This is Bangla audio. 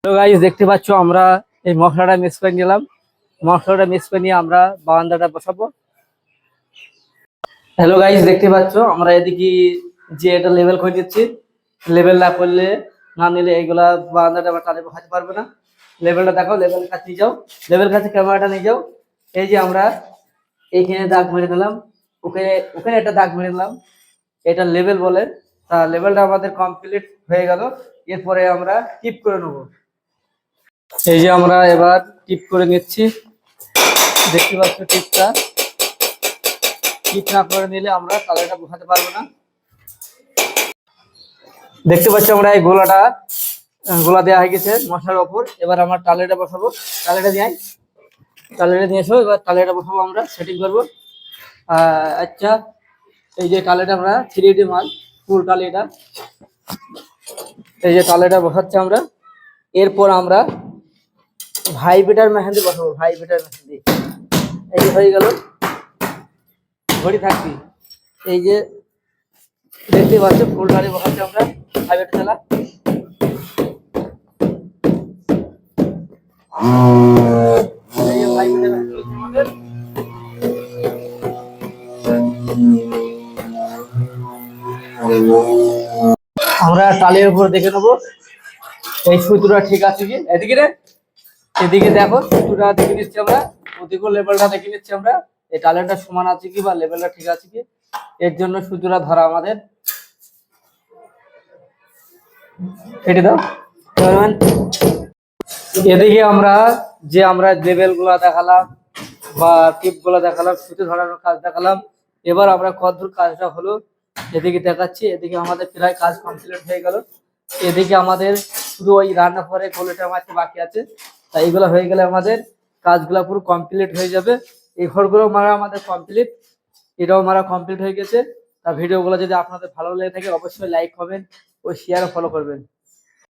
তো গাইস দেখতে পাচ্ছ আমরা এই মশলাটা মিক্স করে নিলাম। মশলাটা মিক্স করে নিয়ে আমরা বারান্দাটা বসাবো। হ্যালো গাইস দেখতে পাচ্ছ আমরা এদিকে যে এটা লেভেল করে দিচ্ছি। লেভেল না করলে না নিলে এইগুলা বারান্দাটা আবার টানে বসাতে পারবে না। লেভেলটা দেখো, লেভেল কাছে নিয়ে যাও, লেভেল কাছে ক্যামেরাটা নিয়ে যাও। এই যে আমরা এইখানে দাগ মেরে দিলাম, ওখানে ওখানে একটা দাগ মেরে দিলাম, এটা লেভেল বলে। তা লেভেলটা আমাদের কমপ্লিট হয়ে গেল। এরপরে আমরা টিপ করে নেবো। এই যে আমরা এবার টিপ করে নিচ্ছি, দেখতে পাচ্ছ টিপটা। টিপ না করে নিলে আমরা কালারটা বোঝাতে পারবো না। দেখতে পাচ্ছ আমরা এই গোলা দেওয়া হয়ে গেছে মশলার ওপর। এবার আমরা টালেটা বসাবো। টালেটা দিয়ে টালেটা নিয়ে এসো, এবার টালেটা বসাবো, আমরা সেটিং করবো। আচ্ছা, এই যে টালেটা আমরা 3D মাল, ফুল টালি এটা। এই যে টালেটা বসাচ্ছি আমরা। এরপর আমরা ভাইব্রেটার মেহেন্দি বসাবো, ভাইব্রেটার মেহেন্দি। এই যে হয়ে গেল, ঘড়ি থাকবি। এই যে দেখতে পাচ্ছ ফুল টালি বসাচ্ছি আমরা, ভাইব্রেটার চালা। এই যে ভাইব্রেটার মেহেন্দি আমাদের। আমরা টালির উপর দেখে নেবো এই সুতোটা ঠিক আছে কি। এদিকে রে, এদিকে দেখো সুতোটা দেখে নিচ্ছি আমরা, ওদিকে লেভেলটা দেখে নিচ্ছি আমরা, এই টালেটা সমান আছে কি বা লেভেলটা ঠিক আছে কি। এর জন্য সুতোটা ধরা আমাদের কেটে দাও। এদিকে আমরা আমরা লেভেল গুলা দেখালাম বা টিপ গুলা দেখালাম, সুতো ধরানোর কাজ দেখালাম। এবার আমরা কতদূর কাজটা হলো এদিকে দেখাচ্ছি। এদিকে আমাদের প্রায় কাজ কমপ্লিট হয়ে গেল। এদিকে আমাদের শুধু ওই রান্নাঘরে কোলেটা মারতে বাকি আছে। তাই এগুলো হয়ে গেলে আমাদের কাজগুলো পুরো কমপ্লিট হয়ে যাবে। এই ঘরগুলো মারা আমাদের কমপ্লিট, এটাও মারা কমপ্লিট হয়ে গেছে। তা ভিডিওগুলো যদি আপনাদের ভালো লেগে থাকে অবশ্যই লাইক, কমেন্ট ও শেয়ার, ফলো করবেন।